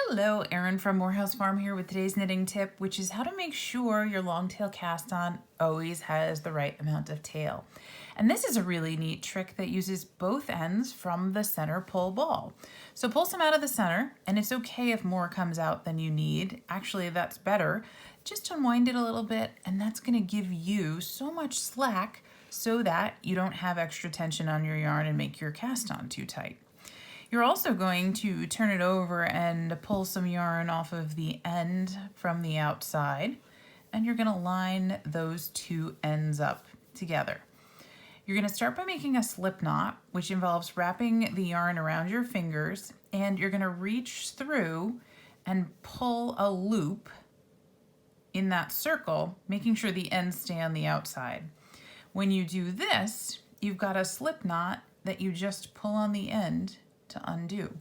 Hello, Erin from Morehouse Farm here with today's knitting tip, which is how to make sure your long tail cast on always has the right amount of tail. And this is a really neat trick that uses both ends from the center pull ball. So pull some out of the center, and it's okay if more comes out than you need. Actually, that's better. Just unwind it a little bit, and that's going to give you so much slack so that you don't have extra tension on your yarn and make your cast on too tight. You're also going to turn it over and pull some yarn off of the end from the outside, and you're going to line those two ends up together. You're going to start by making a slip knot, which involves wrapping the yarn around your fingers, and you're going to reach through and pull a loop in that circle, making sure the ends stay on the outside. When you do this, you've got a slip knot that you just pull on the end to undo.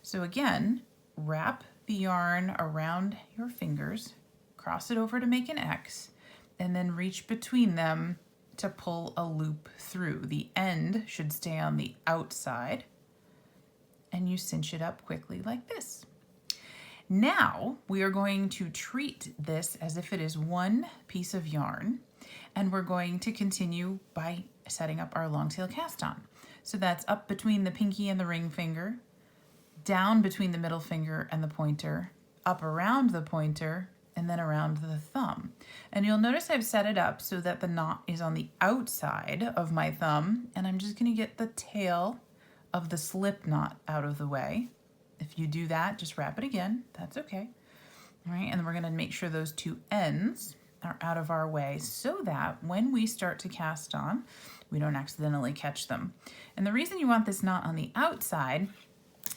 So again, wrap the yarn around your fingers, cross it over to make an X, and then reach between them to pull a loop through. The end should stay on the outside, and you cinch it up quickly like this. Now we are going to treat this as if it is one piece of yarn, and we're going to continue by setting up our long tail cast on. So that's up between the pinky and the ring finger, down between the middle finger and the pointer, up around the pointer, and then around the thumb. And you'll notice I've set it up so that the knot is on the outside of my thumb, and I'm just going to get the tail of the slip knot out of the way. If you do that, just wrap it again. That's okay. All right, and then we're going to make sure those two ends are out of our way so that when we start to cast on, we don't accidentally catch them. And the reason you want this knot on the outside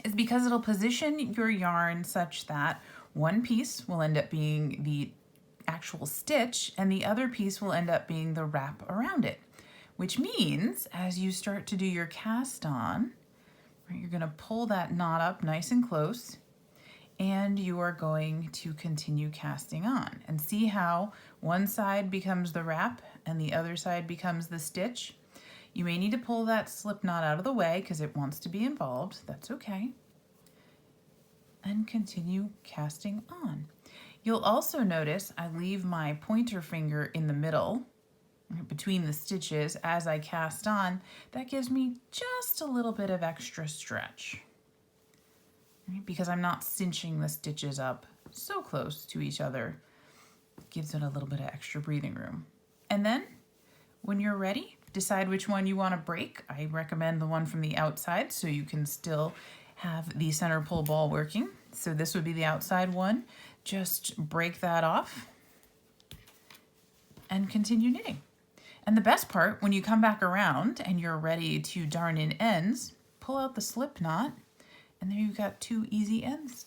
is because it'll position your yarn such that one piece will end up being the actual stitch and the other piece will end up being the wrap around it, which means as you start to do your cast on, you're going to pull that knot up nice and close, and you are going to continue casting on. And see how one side becomes the wrap and the other side becomes the stitch? You may need to pull that slip knot out of the way because it wants to be involved. That's okay. And continue casting on. You'll also notice I leave my pointer finger in the middle between the stitches as I cast on. That gives me just a little bit of extra stretch, right? Because I'm not cinching the stitches up so close to each other. It gives it a little bit of extra breathing room. And then when you're ready, decide which one you want to break. I recommend the one from the outside so you can still have the center pull ball working. So this would be the outside one. Just break that off and continue knitting. And the best part, when you come back around and you're ready to darn in ends, pull out the slip knot, and there you've got two easy ends.